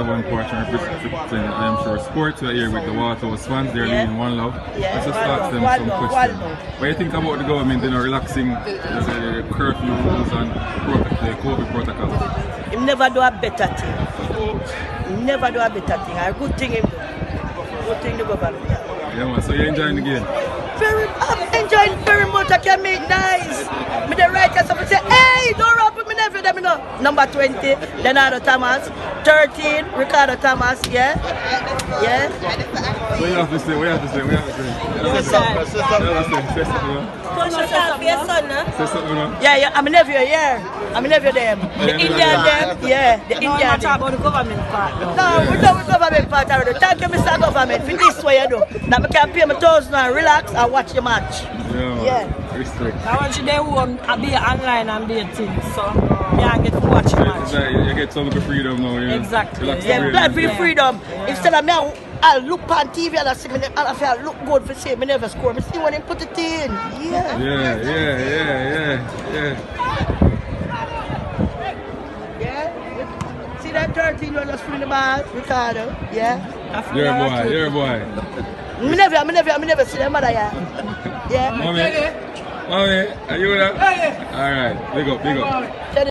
of one portion representing, I'm sure, sports. We're here with the Waterhouse fans. They're leading one love. Let's just ask them some questions. What do you think about the government, relaxing the curfew rules and the COVID protocols? He never do a better thing. He never do a better thing. A good thing him do. Good thing the government. Yeah, man. So you're enjoying the game? I'm enjoying very much. I can make nice. Me the right and somebody say, hey, don't rap with me nephew. Let me know. Number 20, Denardo Thomas. 13, Ricardo Thomas. Yeah. Yeah. What you have to say? What you have to say? What you have to say? Say something, Yeah, I'm a nephew, I'm a nephew them. The Indian them, yeah. The Indian them. About the government part. No, we don't government part already. Thank you, Mr. Government, for this way you do. Now I can pay my $1,000 and relax and watch the match. Yeah. Respect. I want you there home and be online and be a thing, so yeah, I get to watch the match. You get some freedom now, Exactly. Yeah, freedom. Instead of me, I look on TV and I see me, and I feel I look good for say me never score. Me see when they put it in. Yeah. See that 13 one just free the ball, Ricardo. Yeah. You're a boy. Me never see them mother yeah. Yeah. Mommy, are you with that? Alright, big up.